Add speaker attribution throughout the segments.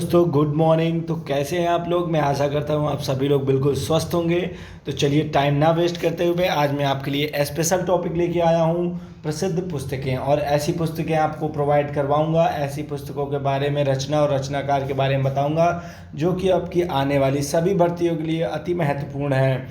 Speaker 1: दोस्तों good morning. तो कैसे हैं आप लोग? मैं आशा करता हूँ आप सभी लोग बिल्कुल स्वस्थ होंगे। तो चलिए टाइम ना वेस्ट करते हुए आज मैं आपके लिए स्पेशल टॉपिक लेके आया हूँ, प्रसिद्ध पुस्तकें। और ऐसी पुस्तकें आपको प्रोवाइड करवाऊँगा, ऐसी पुस्तकों के बारे में, रचना और रचनाकार के बारे में बताऊँगा जो कि आपकी आने वाली सभी भर्तियों के लिए अति महत्वपूर्ण है।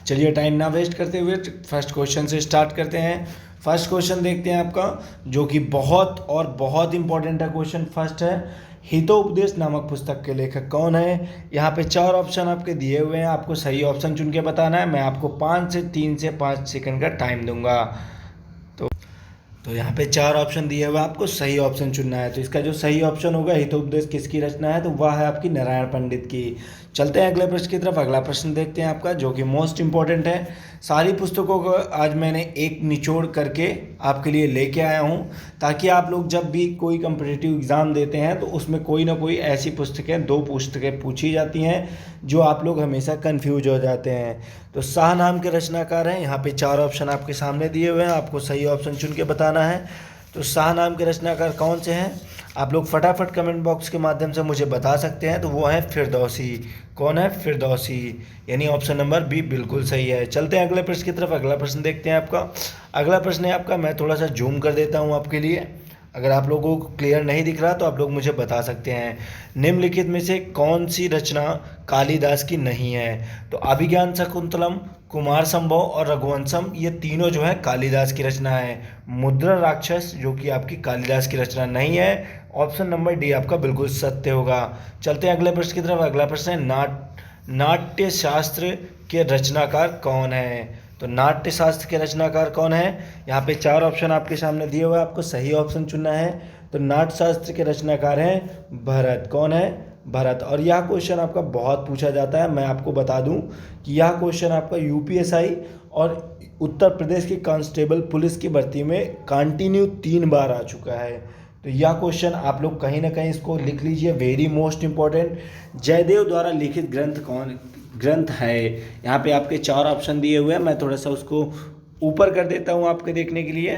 Speaker 1: चलिए टाइम ना वेस्ट करते हुए फर्स्ट क्वेश्चन से स्टार्ट करते हैं। फर्स्ट क्वेश्चन देखते हैं आपका, जो कि बहुत और बहुत इंपॉर्टेंट है। क्वेश्चन फर्स्ट है, हितोपदेश नामक पुस्तक के लेखक कौन है? यहाँ पे 4 ऑप्शन आपके दिए हुए हैं, आपको सही ऑप्शन चुन के बताना है। मैं आपको 3 से 5 सेकंड का टाइम दूंगा। तो यहाँ पे 4 ऑप्शन दिए हुए, आपको सही ऑप्शन चुनना है। तो इसका जो सही ऑप्शन होगा, हितोपदेश किसकी रचना है? तो वह है आपकी नारायण पंडित की। चलते हैं अगले प्रश्न की तरफ। अगला प्रश्न देखते हैं आपका, जो कि मोस्ट इंपॉर्टेंट है। सारी पुस्तकों को आज मैंने एक निचोड़ करके आपके लिए लेके आया हूँ, ताकि आप लोग जब भी कोई कम्पिटिटिव एग्ज़ाम देते हैं तो उसमें कोई ना कोई ऐसी पुस्तकें, 2 पुस्तकें पूछी जाती हैं जो आप लोग हमेशा कंफ्यूज हो जाते हैं। तो शाह नाम के रचनाकार हैं। यहाँ पे 4 ऑप्शन आपके सामने दिए हुए हैं, आपको सही ऑप्शन चुन के बताना है। तो शाह नाम के रचनाकार कौन से हैं? आप लोग फटाफट कमेंट बॉक्स के माध्यम से मुझे बता सकते हैं। तो वो है फिरदौसी। कौन है? फिरदौसी, यानी ऑप्शन नंबर बी बिल्कुल सही है। चलते हैं अगले प्रश्न की तरफ। अगला प्रश्न देखते हैं आपका। अगला प्रश्न है आपका, मैं थोड़ा सा जूम कर देता हूँ आपके लिए। अगर आप लोगों को क्लियर नहीं दिख रहा तो आप लोग मुझे बता सकते हैं। निम्नलिखित में से कौन सी रचना कालिदास की नहीं है? तो अभिज्ञान शकुंतलम, कुमार संभव और रघुवंशम, ये तीनों जो है कालिदास की रचना है। मुद्रा राक्षस जो कि आपकी कालिदास की रचना नहीं है। ऑप्शन नंबर डी आपका बिल्कुल सत्य होगा। चलते हैं अगले प्रश्न की तरफ। अगला प्रश्न है, नाट्य शास्त्र के रचनाकार कौन है? तो नाट्य शास्त्र के रचनाकार कौन है? यहाँ पे 4 ऑप्शन आपके सामने दिए हुए हैं, आपको सही ऑप्शन चुनना है। तो नाट्य शास्त्र के रचनाकार हैं भरत। कौन है? भरत। और यह क्वेश्चन आपका बहुत पूछा जाता है। मैं आपको बता दूं कि यह क्वेश्चन आपका यूपीएसआई और उत्तर प्रदेश की कांस्टेबल पुलिस की भर्ती में कंटिन्यू 3 बार आ चुका है। तो यह क्वेश्चन आप लोग कहीं ना कहीं इसको लिख लीजिए, वेरी मोस्ट इंपॉर्टेंट। जयदेव द्वारा लिखित ग्रंथ है। यहाँ पे आपके 4 ऑप्शन दिए हुए हैं, मैं थोड़ा सा उसको ऊपर कर देता हूँ आपके देखने के लिए।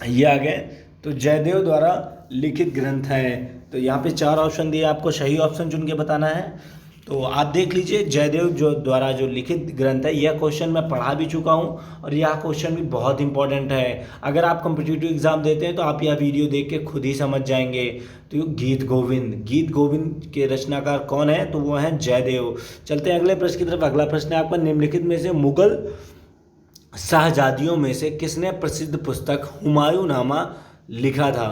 Speaker 1: ये आ गए। तो जयदेव द्वारा लिखित ग्रंथ है। तो यहाँ पे 4 ऑप्शन दिए, आपको सही ऑप्शन चुन के बताना है। तो आप देख लीजिए, जयदेव द्वारा जो लिखित ग्रंथ है, यह क्वेश्चन मैं पढ़ा भी चुका हूँ और यह क्वेश्चन भी बहुत इंपॉर्टेंट है। अगर आप कम्पिटिटिव एग्जाम देते हैं तो आप यह वीडियो देख के खुद ही समझ जाएंगे। तो गीत गोविंद के रचनाकार कौन है? तो वो हैं जयदेव। चलते हैं अगले प्रश्न की तरफ। अगला प्रश्न है आपका, निम्नलिखित में से मुगल शाहजादियों में से किसने प्रसिद्ध पुस्तक हुमायूंनामा लिखा था?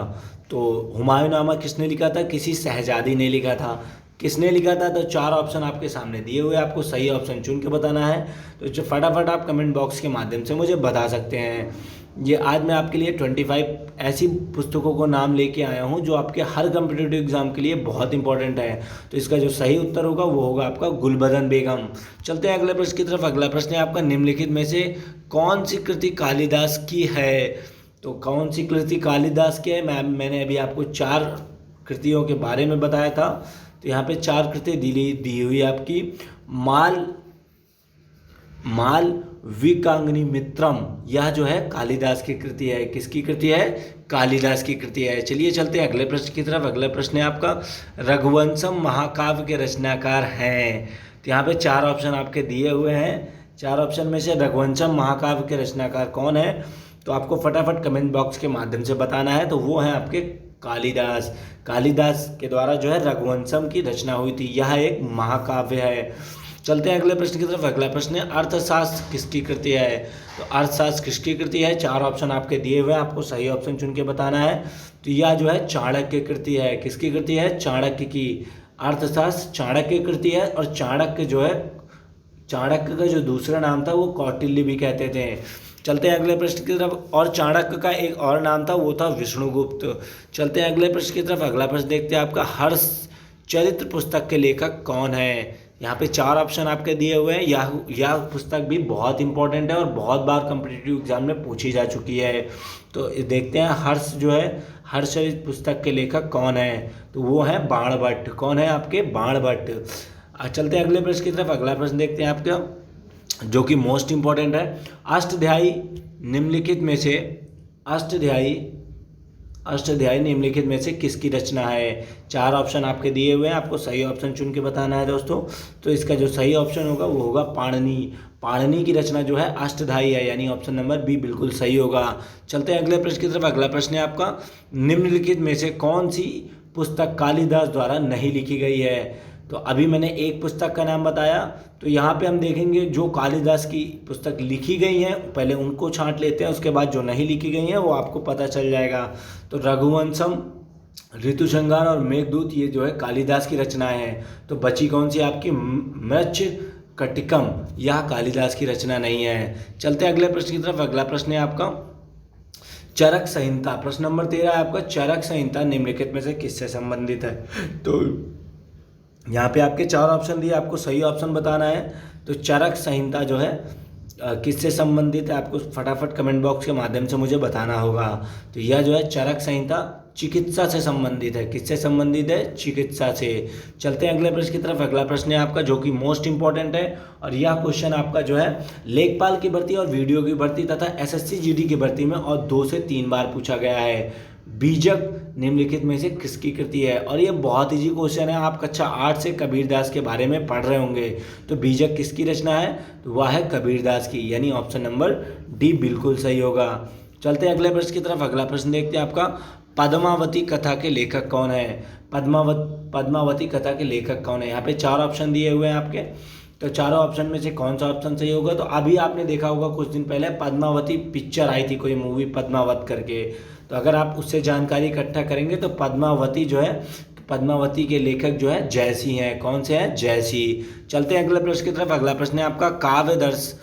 Speaker 1: तो हुमायूंनामा किसने लिखा था? किसी शहजादी ने लिखा था। किसने लिखा था? तो 4 ऑप्शन आपके सामने दिए हुए, आपको सही ऑप्शन चुन के बताना है। तो जो फटाफट आप कमेंट बॉक्स के माध्यम से मुझे बता सकते हैं। ये आज मैं आपके लिए 25 ऐसी पुस्तकों को नाम लेके आया हूँ जो आपके हर कम्पिटिटिव एग्जाम के लिए बहुत इंपॉर्टेंट है। तो इसका जो सही उत्तर होगा वो होगा आपका गुलबदन बेगम। चलते हैं अगले प्रश्न की तरफ। अगला प्रश्न है आपका, निम्नलिखित में से कौन सी कृति कालिदास की है? तो कौन सी कृति कालिदास की है? मैंने अभी आपको 4 कृतियों के बारे में बताया था। तो यहाँ पे 4 कृति दी हुई है आपकी। मालविकाग्नि मित्रम, यह जो है कालिदास की कृति है। किसकी कृति है? कालिदास की कृति है। चलिए चलते हैं अगले प्रश्न की तरफ। अगला प्रश्न है आपका, रघुवंशम महाकाव्य के रचनाकार हैं। तो यहाँ पे 4 ऑप्शन आपके दिए हुए हैं। 4 ऑप्शन में से रघुवंशम महाकाव्य के रचनाकार कौन है? तो आपको फटाफट कमेंट बॉक्स के माध्यम से बताना है। तो वो है आपके कालिदास के द्वारा जो है रघुवंशम की रचना हुई थी। यह एक महाकाव्य है। चलते हैं अगले प्रश्न की तरफ। अगला प्रश्न है, अर्थशास्त्र किसकी कृति है? तो अर्थशास्त्र किसकी कृति है? 4 ऑप्शन आपके दिए हुए हैं, आपको सही ऑप्शन चुन के बताना है। तो यह जो है चाणक्य की कृति है। किसकी कृति है? चाणक्य की। अर्थशास्त्र चाणक्य की कृति है। और चाणक्य का जो दूसरा नाम था वो कौटिल्य भी कहते थे। चलते हैं अगले प्रश्न की तरफ। और चाणक्य का एक और नाम था, वो था विष्णुगुप्त। चलते हैं अगले प्रश्न की तरफ। अगला प्रश्न देखते हैं आपका, हर्ष चरित्र पुस्तक के लेखक कौन है? यहाँ पे 4 ऑप्शन आपके दिए हुए हैं। यह पुस्तक भी बहुत इंपॉर्टेंट है और बहुत बार कम्पिटिटिव एग्जाम में पूछी जा चुकी है। तो देखते हैं हर्ष चरित्र पुस्तक के लेखक कौन है? तो वो है बाणभट्ट। कौन है आपके? बाणभट्ट। चलते हैं अगले प्रश्न की तरफ। अगला प्रश्न देखते हैं आपका, जो कि मोस्ट इंपॉर्टेंट है। अष्टध्यायी निम्नलिखित में से अष्टध्यायी अष्टाध्यायी निम्नलिखित में से किसकी रचना है। 4 ऑप्शन आपके दिए हुए हैं, आपको सही ऑप्शन चुन के बताना है दोस्तों। तो इसका जो सही ऑप्शन होगा वो होगा पाणिनि। पाणिनि की रचना जो है अष्टधाई है, यानी ऑप्शन नंबर बी बिल्कुल सही होगा। चलते हैं अगले प्रश्न की तरफ। अगला प्रश्न है आपका, निम्नलिखित में से कौन सी पुस्तक कालिदास द्वारा नहीं लिखी गई है। तो अभी मैंने एक पुस्तक का नाम बताया, तो यहाँ पे हम देखेंगे जो कालिदास की पुस्तक लिखी गई हैं पहले उनको छांट लेते हैं, उसके बाद जो नहीं लिखी गई हैं वो आपको पता चल जाएगा। तो रघुवंशम, ऋतुसंहार और मेघदूत ये जो है कालिदास की रचनाएं हैं। तो बची कौन सी आपकी मृच्छकटिकम, यह कालिदास की रचना नहीं है। चलते हैं अगले प्रश्न की तरफ। अगला प्रश्न है आपका चरक संहिता। प्रश्न नंबर 13 है आपका, चरक संहिता निम्नलिखित में से किससे संबंधित है। तो यहाँ पे आपके 4 ऑप्शन दिए, आपको सही ऑप्शन बताना है। तो चरक संहिता जो है किससे संबंधित है, आपको फटाफट कमेंट बॉक्स के माध्यम से मुझे बताना होगा। तो यह जो है चरक संहिता चिकित्सा से संबंधित है। किससे संबंधित है, चिकित्सा से। चलते हैं अगले प्रश्न की तरफ। अगला प्रश्न है आपका जो कि मोस्ट इंपॉर्टेंट है, और यह क्वेश्चन आपका जो है लेखपाल की भर्ती और वीडियो की भर्ती तथा एसएससी जीडी की भर्ती में और 2 से 3 बार पूछा गया है। बीजक निम्नलिखित में से किसकी कृति है। और ये बहुत ईजी क्वेश्चन है, आप कक्षा 8 से कबीरदास के बारे में पढ़ रहे होंगे। तो बीजक किसकी रचना है, तो वह है कबीरदास की, यानी ऑप्शन नंबर डी बिल्कुल सही होगा। चलते हैं अगले प्रश्न की तरफ। अगला प्रश्न देखते हैं आपका, पद्मावती कथा के लेखक कौन है। पद्मावती कथा के लेखक कौन है। यहाँ पे 4 ऑप्शन दिए हुए हैं आपके, तो चारों ऑप्शन में से कौन सा ऑप्शन सही होगा। तो अभी आपने देखा होगा कुछ दिन पहले पद्मावती पिक्चर आई थी, कोई मूवी पद्मावत करके। तो अगर आप उससे जानकारी इकट्ठा करेंगे तो पद्मावती जो है, पद्मावती के लेखक जो है जयसी हैं। कौन से हैं, जयसी। चलते हैं अगले प्रश्न की तरफ। अगला प्रश्न है आपका, काव्यदर्श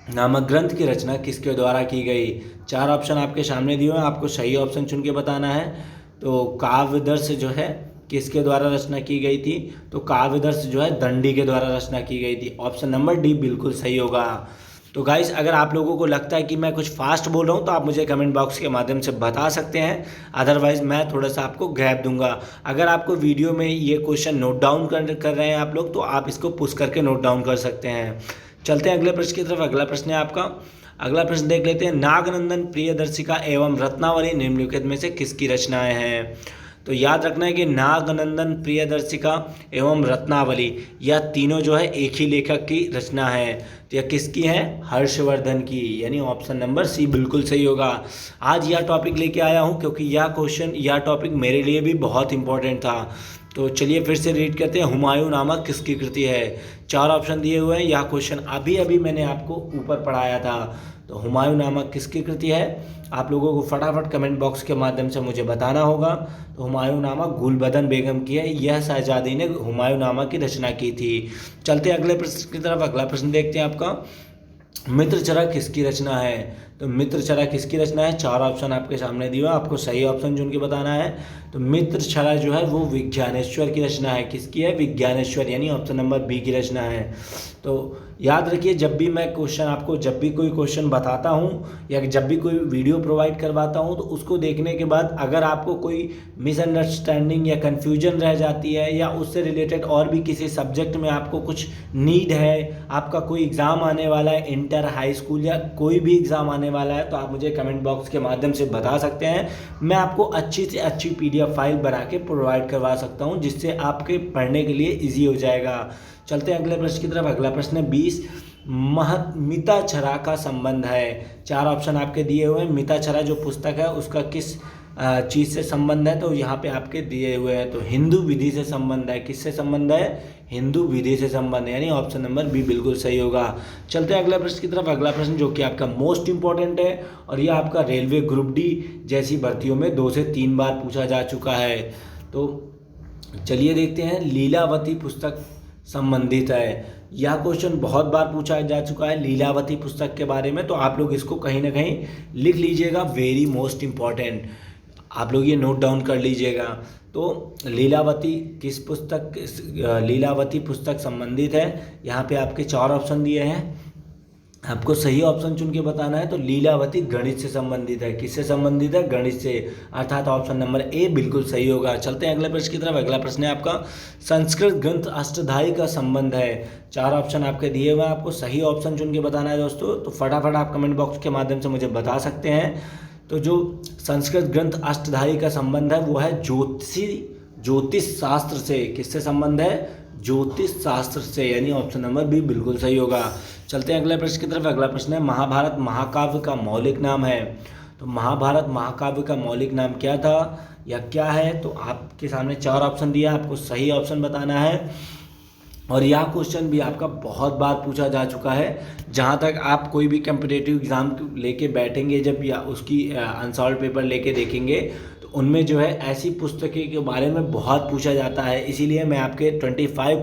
Speaker 1: नामक ग्रंथ की रचना किसके द्वारा की गई। 4 ऑप्शन आपके सामने दिए हुए हैं, आपको सही ऑप्शन चुन के बताना है। तो काव्यदर्श जो है किसके द्वारा रचना की गई थी, तो काव्यदर्श जो है दंडी के द्वारा रचना की गई थी। ऑप्शन नंबर डी बिल्कुल सही होगा। तो गाइस, अगर आप लोगों को लगता है कि मैं कुछ फास्ट बोल रहा हूँ तो आप मुझे कमेंट बॉक्स के माध्यम से बता सकते हैं, अदरवाइज़ मैं थोड़ा सा आपको गैप दूंगा। अगर आपको वीडियो में ये क्वेश्चन नोट डाउन कर रहे हैं आप लोग, तो आप इसको पुश करके नोट डाउन कर सकते हैं। चलते हैं अगले प्रश्न की तरफ। अगला प्रश्न है आपका, अगला प्रश्न देख लेते हैं, नागनंदन, प्रियदर्शिका एवं रत्नावली निम्नलिखित में से किसकी रचनाएं हैं। तो याद रखना है कि नागनंदन, प्रियदर्शिका एवं रत्नावली यह तीनों जो है एक ही लेखक की रचना है। तो यह किसकी है, हर्षवर्धन की, यानी ऑप्शन नंबर सी बिल्कुल सही होगा। आज यह टॉपिक लेके आया हूँ क्योंकि यह टॉपिक मेरे लिए भी बहुत इंपॉर्टेंट था। तो चलिए फिर से रीड करते हैं, हुमायूं नामा किसकी कृति है। 4 ऑप्शन दिए हुए हैं, यह क्वेश्चन अभी अभी मैंने आपको ऊपर पढ़ाया था। तो हुमायूं नामा किसकी कृति है, आप लोगों को फटाफट कमेंट बॉक्स के माध्यम से मुझे बताना होगा। तो हुमायूं नामा गुलबदन बेगम की है, यह शहजादी ने हुमायूं नामा की रचना की थी। चलते हैं अगले प्रश्न की तरफ। अगला प्रश्न देखते हैं आपका, मित्रचरा किसकी रचना है। तो मित्रचरा किसकी रचना है, 4 ऑप्शन आपके सामने दिए हुए हैं, आपको सही ऑप्शन चुन के बताना है। तो मित्रचरा जो है वो विज्ञानेश्वर की रचना है। किसकी है, विज्ञानेश्वर, यानी ऑप्शन नंबर बी की रचना है। तो याद रखिए, जब भी मैं क्वेश्चन आपको, जब भी कोई क्वेश्चन बताता हूँ या जब भी कोई वीडियो प्रोवाइड करवाता हूँ, तो उसको देखने के बाद अगर आपको कोई मिसअंडरस्टैंडिंग या कन्फ्यूजन रह जाती है, या उससे रिलेटेड और भी किसी सब्जेक्ट में आपको कुछ नीड है, आपका कोई एग्ज़ाम आने वाला है, इंटर, हाई स्कूल या कोई भी एग्ज़ाम आने वाला है, तो आप मुझे कमेंट बॉक्स के माध्यम से बता सकते हैं। मैं आपको अच्छी से अच्छी PDF फाइल बना के प्रोवाइड करवा सकता हूँ, जिससे आपके पढ़ने के लिए ईजी हो जाएगा। चलते हैं अगले प्रश्न की तरफ। अगला प्रश्न है 20, मिताक्षरा का संबंध है। 4 ऑप्शन आपके दिए हुए हैं। मिताक्षरा जो पुस्तक है उसका किस चीज़ से संबंध है, तो यहाँ पे आपके दिए हुए हैं। तो हिंदू विधि से संबंध है। किससे संबंध है, हिंदू विधि से संबंध है, यानी ऑप्शन नंबर बी बिल्कुल सही होगा। चलते हैं अगले प्रश्न की तरफ। अगला प्रश्न जो कि आपका मोस्ट इंपॉर्टेंट है, और यह आपका रेलवे ग्रुप डी जैसी भर्तियों में 2 से 3 बार पूछा जा चुका है। तो चलिए देखते हैं, लीलावती पुस्तक संबंधित है। यह क्वेश्चन बहुत बार पूछा जा चुका है लीलावती पुस्तक के बारे में, तो आप लोग इसको कहीं ना कहीं लिख लीजिएगा, वेरी मोस्ट इम्पॉर्टेंट, आप लोग ये नोट डाउन कर लीजिएगा। तो लीलावती पुस्तक संबंधित है। यहाँ पे आपके 4 ऑप्शन दिए हैं, आपको सही ऑप्शन चुन के बताना है। तो लीलावती गणित से संबंधित है। किससे संबंधित है, गणित से, अर्थात ऑप्शन नंबर ए बिल्कुल सही होगा। चलते हैं अगले प्रश्न की तरफ। अगला प्रश्न है आपका, संस्कृत ग्रंथ अष्टधाई का संबंध है। 4 ऑप्शन आपके दिए हुए हैं, आपको सही ऑप्शन चुन के बताना है दोस्तों। तो फटाफट आप कमेंट बॉक्स के माध्यम से मुझे बता सकते हैं। तो जो संस्कृत ग्रंथ अष्टधारी का संबंध है वो है ज्योतिष शास्त्र से। किससे संबंध है? ज्योतिष शास्त्र से, यानी ऑप्शन नंबर बी बिल्कुल सही होगा। चलते हैं अगले प्रश्न की तरफ। अगला प्रश्न है महाभारत महाकाव्य का मौलिक नाम है। तो महाभारत महाकाव्य का मौलिक नाम क्या था या क्या है? तो आपके सामने 4 ऑप्शन दिया, आपको सही ऑप्शन बताना है। और यह क्वेश्चन भी आपका बहुत बार पूछा जा चुका है। जहाँ तक आप कोई भी कम्पिटिटिव एग्ज़ाम लेके बैठेंगे जब, या उसकी अनसॉल्व पेपर लेके देखेंगे, तो उनमें जो है ऐसी पुस्तकें के बारे में बहुत पूछा जाता है। इसीलिए मैं आपके 25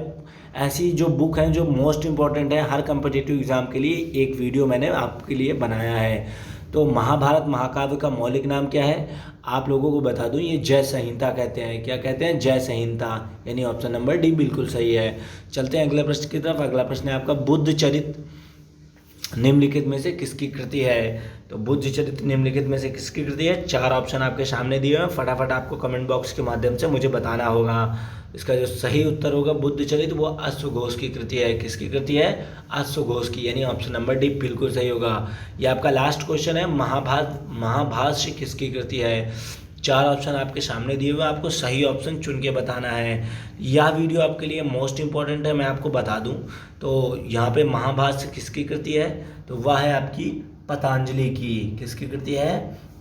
Speaker 1: ऐसी जो बुक हैं जो मोस्ट इम्पॉर्टेंट है हर कम्पिटिटिव एग्ज़ाम के लिए, एक वीडियो मैंने आपके लिए बनाया है। तो महाभारत महाकाव्य का मौलिक नाम क्या है? आप लोगों को बता दूं, ये जय संहिता कहते हैं। क्या कहते हैं? जय संहिता, यानी ऑप्शन नंबर डी बिल्कुल सही है। चलते हैं अगले प्रश्न की तरफ। अगला प्रश्न है आपका बुद्ध चरित निम्नलिखित में से किसकी कृति है? तो बुद्ध चरित्र निम्नलिखित में से किसकी कृति है? 4 ऑप्शन आपके सामने दिए हुए हैं, फटाफट आपको कमेंट बॉक्स के माध्यम से मुझे बताना होगा। इसका जो सही उत्तर होगा बुद्ध चरित्र, वो अश्वघोष की कृति है। किसकी कृति है? अश्वघोष की, यानी ऑप्शन नंबर डी बिल्कुल सही होगा। ये आपका लास्ट क्वेश्चन है, महाभाष्य किसकी कृति है? 4 ऑप्शन आपके सामने दिए हुए, आपको सही ऑप्शन चुन के बताना है। यह वीडियो आपके लिए मोस्ट इंपॉर्टेंट है, मैं आपको बता दूं। तो यहाँ पे महाभाष्य किसकी कृति है? तो वह है आपकी पतंजलि की। किसकी कृति है?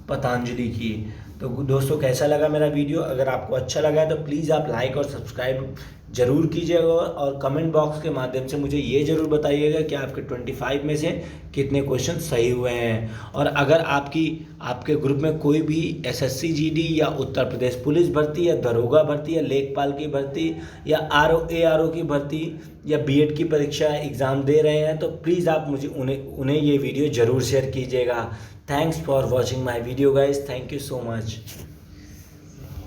Speaker 1: पतंजलि की। तो दोस्तों कैसा लगा मेरा वीडियो? अगर आपको अच्छा लगा है तो प्लीज़ आप लाइक और सब्सक्राइब ज़रूर कीजिएगा, और कमेंट बॉक्स के माध्यम से मुझे ये ज़रूर बताइएगा कि आपके 25 में से कितने क्वेश्चन सही हुए हैं। और अगर आपके ग्रुप में कोई भी SSC GD या उत्तर प्रदेश पुलिस भर्ती या दरोगा भर्ती या लेखपाल की भर्ती या ARO की भर्ती या BED की परीक्षा एग्ज़ाम दे रहे हैं, तो प्लीज़ आप मुझे उन्हें ये वीडियो ज़रूर शेयर कीजिएगा। Thanks for watching my video guys, thank you so much.